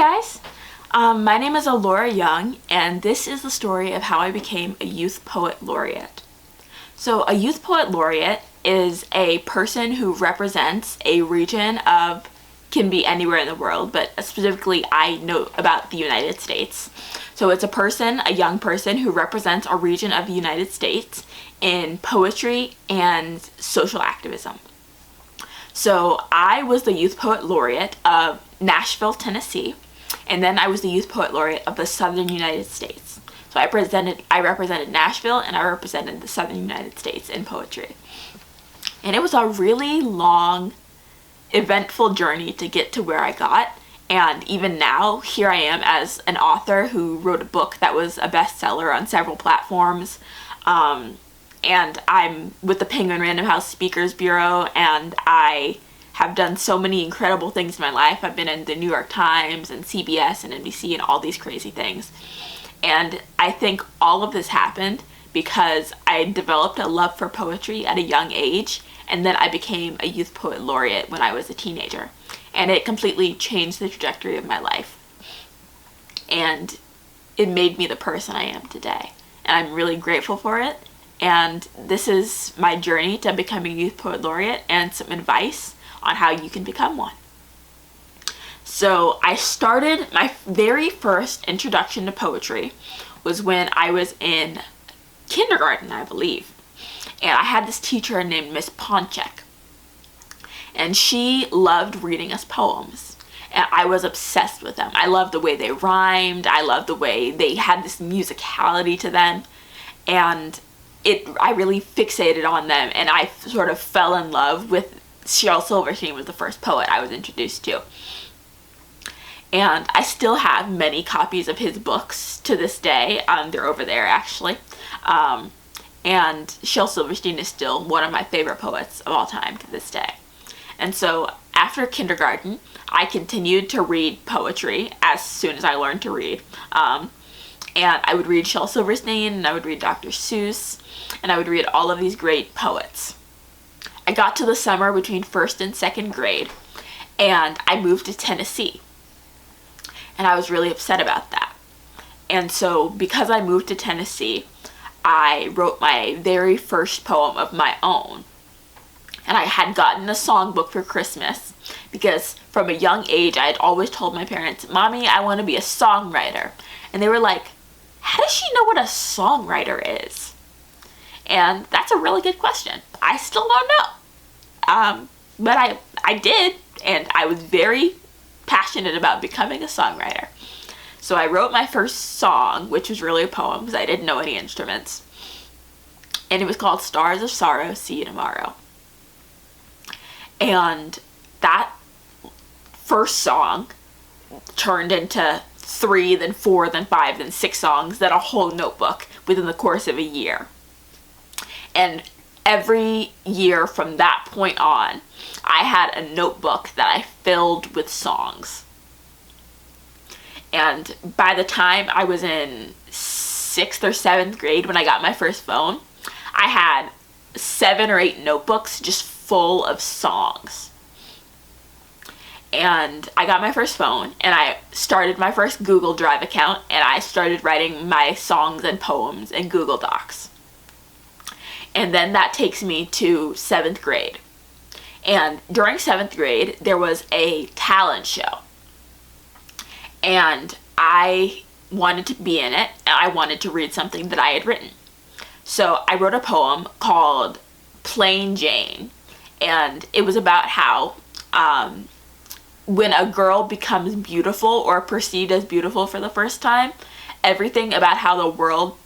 guys, my name is Laura Young, and this is the story of how I became a Youth Poet Laureate. So a Youth Poet Laureate is a person who represents a region of, can be anywhere in the world, but specifically I know about the United States. So it's a young person who represents a region of the United States in poetry and social activism. So I was the Youth Poet Laureate of Nashville, Tennessee, and then I was the Youth Poet Laureate of the Southern United States. So I represented Nashville and I represented the Southern United States in poetry. And it was a really long, eventful journey to get to where I got. And even now, here I am as an author who wrote a book that was a bestseller on several platforms. And I'm with the Penguin Random House Speakers Bureau, and I have done so many incredible things in my life. I've been in the New York Times and CBS and NBC and all these crazy things. And I think all of this happened because I developed a love for poetry at a young age, and then I became a Youth Poet Laureate when I was a teenager. And it completely changed the trajectory of my life. And it made me the person I am today. And I'm really grateful for it. And this is my journey to becoming a Youth Poet Laureate and some advice on how you can become one. So I started, my very first introduction to poetry was when I was in kindergarten, I believe. And I had this teacher named Miss Ponchek. And she loved reading us poems. And I was obsessed with them. I loved the way they rhymed. I loved the way they had this musicality to them. And I really fixated on them, and I sort of fell in love with Shel Silverstein. Was the first poet I was introduced to. And I still have many copies of his books to this day. They're over there, actually. And Shel Silverstein is still one of my favorite poets of all time to this day. And so after kindergarten, I continued to read poetry as soon as I learned to read. And I would read Shel Silverstein, and I would read Dr. Seuss, and I would read all of these great poets. I got to the summer between 1st and 2nd grade, and I moved to Tennessee. And I was really upset about that. And so because I moved to Tennessee, I wrote my very first poem of my own. And I had gotten a songbook for Christmas because from a young age I had always told my parents, "Mommy, I want to be a songwriter." And they were like, "How does she know what a songwriter is?" And that's a really good question. I still don't know. But I did, and I was very passionate about becoming a songwriter. So I wrote my first song, which was really a poem because I didn't know any instruments. And it was called "Stars of Sorrow, See You Tomorrow." And that first song turned into 3, then 4, then 5, then 6 songs, then a whole notebook within the course of a year. And every year from that point on, I had a notebook that I filled with songs. And by the time I was in 6th or 7th grade when I got my first phone, I had 7 or 8 notebooks just full of songs. And I got my first phone, and I started my first Google Drive account, and I started writing my songs and poems in Google Docs. And then that takes me to 7th grade. And during 7th grade, there was a talent show. And I wanted to be in it, and I wanted to read something that I had written. So I wrote a poem called Plain Jane. And it was about how when a girl becomes beautiful or perceived as beautiful for the first time, everything about how the world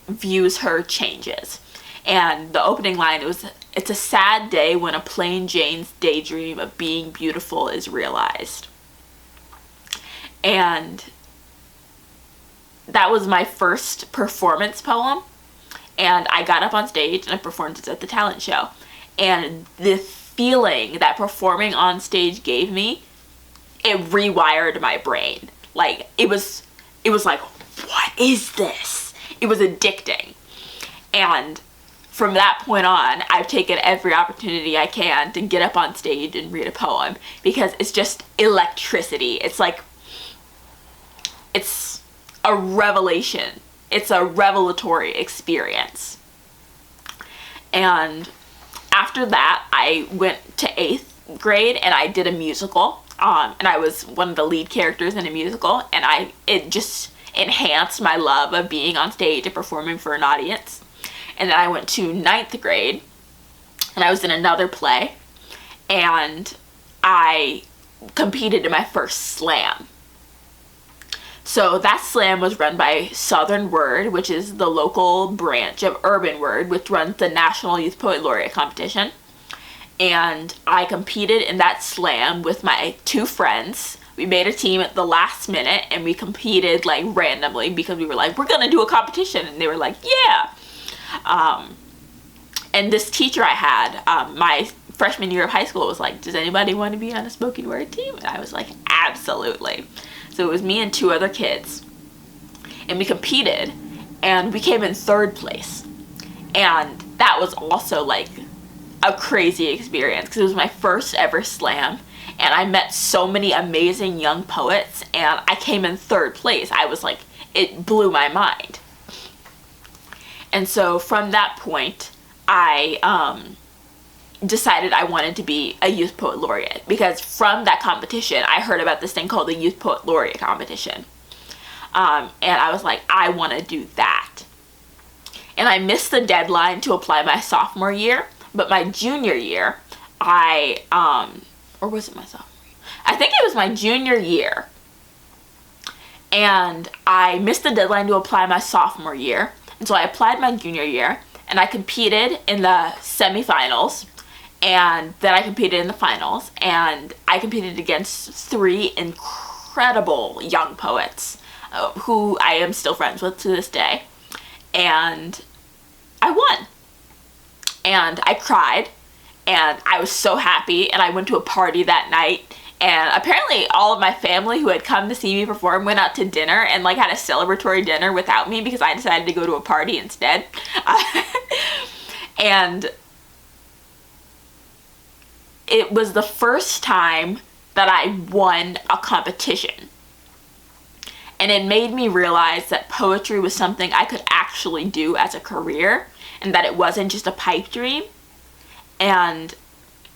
views her changes. And the opening line was, "It's a sad day when a plain Jane's daydream of being beautiful is realized." And that was my first performance poem. And I got up on stage and I performed it at the talent show. And the feeling that performing on stage gave me, it rewired my brain. Like, it was like, what is this? It was addicting. And from that point on, I've taken every opportunity I can to get up on stage and read a poem because it's just electricity. It's like it's a revelation. It's a revelatory experience. And after that, I went to 8th grade and I did a musical. And I was one of the lead characters in a musical, and it just enhanced my love of being on stage and performing for an audience. And then I went to 9th grade and I was in another play, and I competed in my first slam. So that slam was run by Southern Word, which is the local branch of Urban Word, which runs the National Youth Poet Laureate competition. And I competed in that slam with my 2 friends. We made a team at the last minute, and we competed like randomly because we were like, we're gonna do a competition, and they were like, yeah. And this teacher I had, my freshman year of high school, was like, does anybody want to be on a spoken word team? And I was like, absolutely. So it was me and 2 other kids, and we competed, and we came in 3rd place. And that was also like a crazy experience because it was my first ever slam, and I met so many amazing young poets, and I came in 3rd place. I was like, it blew my mind. And so from that point, I decided I wanted to be a Youth Poet Laureate, because from that competition I heard about this thing called the Youth Poet Laureate competition, and I was like, I want to do that. And I missed the deadline to apply my sophomore year, but my junior year, or was it my sophomore year? I think it was my junior year, and I missed the deadline to apply my sophomore year, and so I applied my junior year, and I competed in the semifinals, and then I competed in the finals, and I competed against 3 incredible young poets who I am still friends with to this day, and I won. And I cried, and I was so happy, and I went to a party that night, and apparently all of my family who had come to see me perform went out to dinner and like had a celebratory dinner without me because I decided to go to a party instead. And it was the first time that I won a competition. And it made me realize that poetry was something I could actually do as a career, and that it wasn't just a pipe dream. And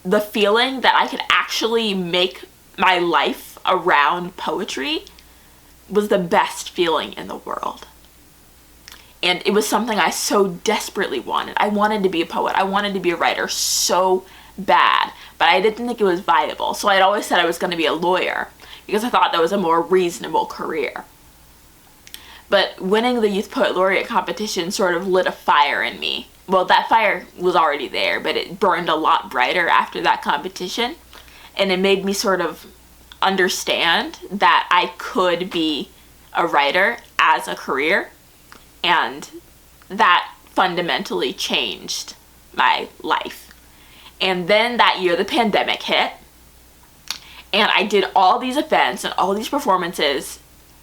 the feeling that I could actually make my life around poetry was the best feeling in the world. And it was something I so desperately wanted. I wanted to be a poet. I wanted to be a writer so bad, but I didn't think it was viable. So I'd always said I was going to be a lawyer because I thought that was a more reasonable career. But winning the Youth Poet Laureate competition sort of lit a fire in me. Well, that fire was already there, but it burned a lot brighter after that competition. And it made me sort of understand that I could be a writer as a career. And that fundamentally changed my life. And then that year, the pandemic hit. And I did all these events and all these performances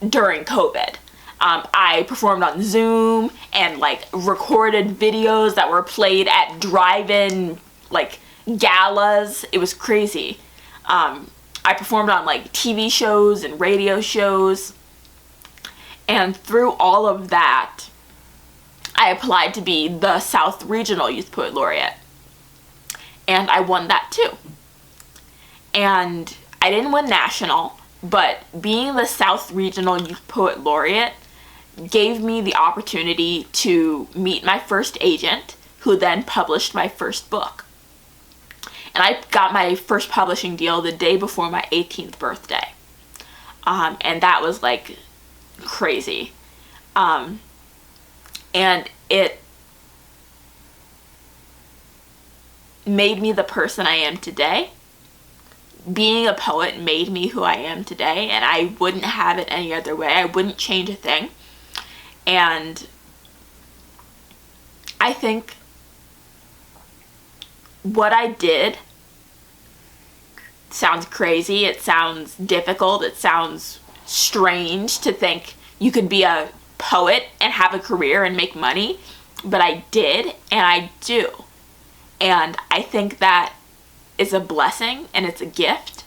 during COVID. I performed on Zoom and like recorded videos that were played at drive-in like galas. It was crazy. I performed on like TV shows and radio shows. And through all of that, I applied to be the South Regional Youth Poet Laureate. And I won that too. And I didn't win national, but being the South Regional Youth Poet Laureate gave me the opportunity to meet my first agent, who then published my first book. And I got my first publishing deal the day before my 18th birthday. And that was like crazy. And it made me the person I am today. Being a poet made me who I am today, and I wouldn't have it any other way. I wouldn't change a thing. And I think what I did sounds crazy, it sounds difficult, it sounds strange to think you could be a poet and have a career and make money, but I did, and I do. And I think that is a blessing and it's a gift,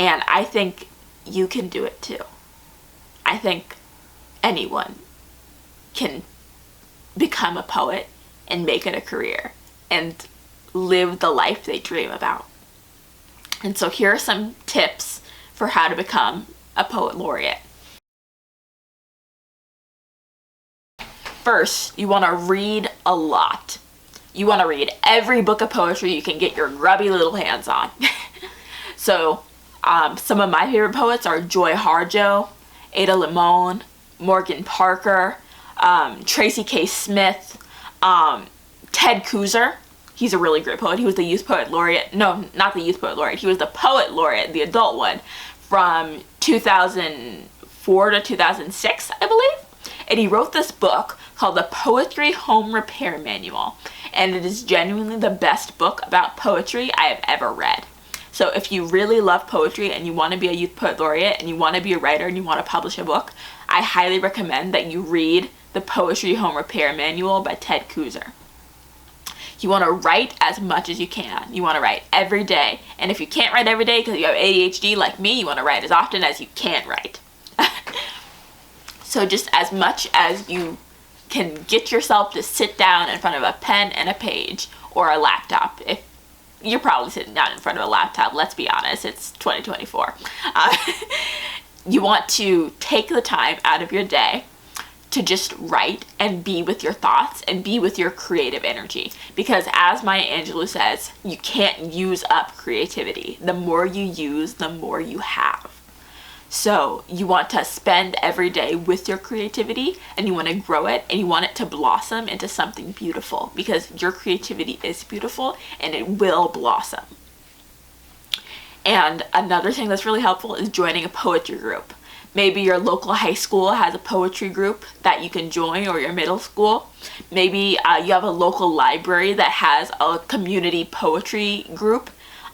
and I think you can do it too. I think anyone can become a poet and make it a career and live the life they dream about. And so here are some tips for how to become a poet laureate. First, you want to read a lot. You want to read every book of poetry you can get your grubby little hands on. So, some of my favorite poets are Joy Harjo, Ada Limon, Morgan Parker, Tracy K. Smith, Ted Kooser. He's a really great poet. He was the Youth Poet Laureate. No, not the Youth Poet Laureate. He was the Poet Laureate, the adult one, from 2004 to 2006, I believe. And he wrote this book called The Poetry Home Repair Manual. And it is genuinely the best book about poetry I have ever read. So if you really love poetry and you want to be a Youth Poet Laureate and you want to be a writer and you want to publish a book, I highly recommend that you read The Poetry Home Repair Manual by Ted Kooser. You want to write as much as you can. You want to write every day. And if you can't write every day because you have ADHD like me, you want to write as often as you can write. So just as much as you can get yourself to sit down in front of a pen and a page or a laptop. If you're probably sitting down in front of a laptop, let's be honest, it's 2024. You want to take the time out of your day to just write and be with your thoughts and be with your creative energy. Because as Maya Angelou says, you can't use up creativity. The more you use, the more you have. So you want to spend every day with your creativity and you want to grow it and you want it to blossom into something beautiful, because your creativity is beautiful and it will blossom. And another thing that's really helpful is joining a poetry group. Maybe your local high school has a poetry group that you can join, or your middle school. Maybe you have a local library that has a community poetry group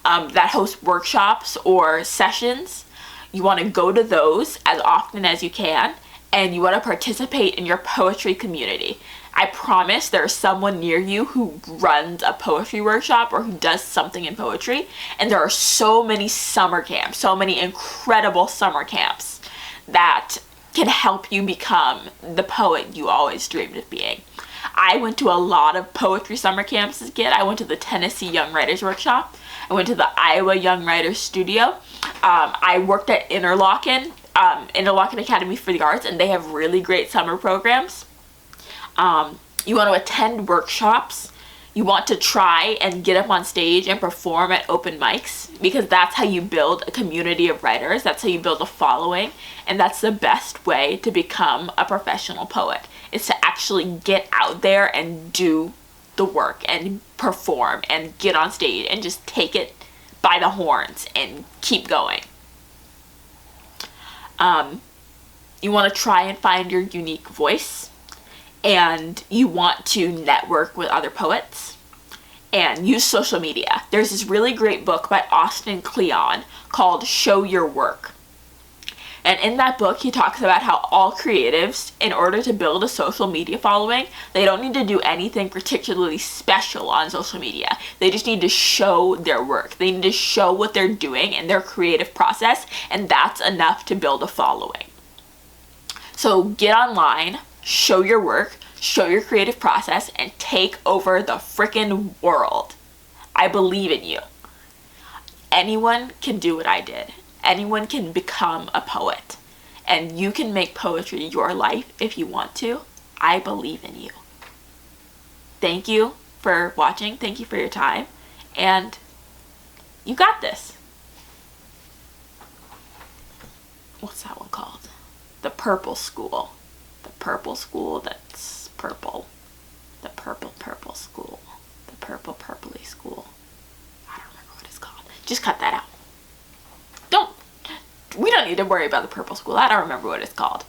that hosts workshops or sessions. You want to go to those as often as you can, and you want to participate in your poetry community. I promise there's someone near you who runs a poetry workshop or who does something in poetry, and there are so many summer camps, so many incredible summer camps that can help you become the poet you always dreamed of being. I went to a lot of poetry summer camps as a kid. I went to the Tennessee Young Writers Workshop. I went to the Iowa Young Writers Studio. I worked at Interlochen Academy for the Arts, and they have really great summer programs. You want to attend workshops. You want to try and get up on stage and perform at open mics, because that's how you build a community of writers. That's how you build a following, and that's the best way to become a professional poet, is to actually get out there and do the work and perform and get on stage and just take it by the horns and keep going. You want to try and find your unique voice, and you want to network with other poets and use social media. There's this really great book by Austin Kleon called Show Your Work. And in that book, he talks about how all creatives, in order to build a social media following, they don't need to do anything particularly special on social media. They just need to show their work. They need to show what they're doing in their creative process, and that's enough to build a following. So get online, show your work, show your creative process, and take over the frickin' world. I believe in you. Anyone can do what I did. Anyone can become a poet, and you can make poetry your life if you want to. I believe in you. Thank you for watching. Thank you for your time, and you got this. What's that one called? The Purple School. The purple school that's purple. The purple school. The purpley school. I don't remember what it's called. Just cut that out. We don't need to worry about the purple school. I don't remember what it's called.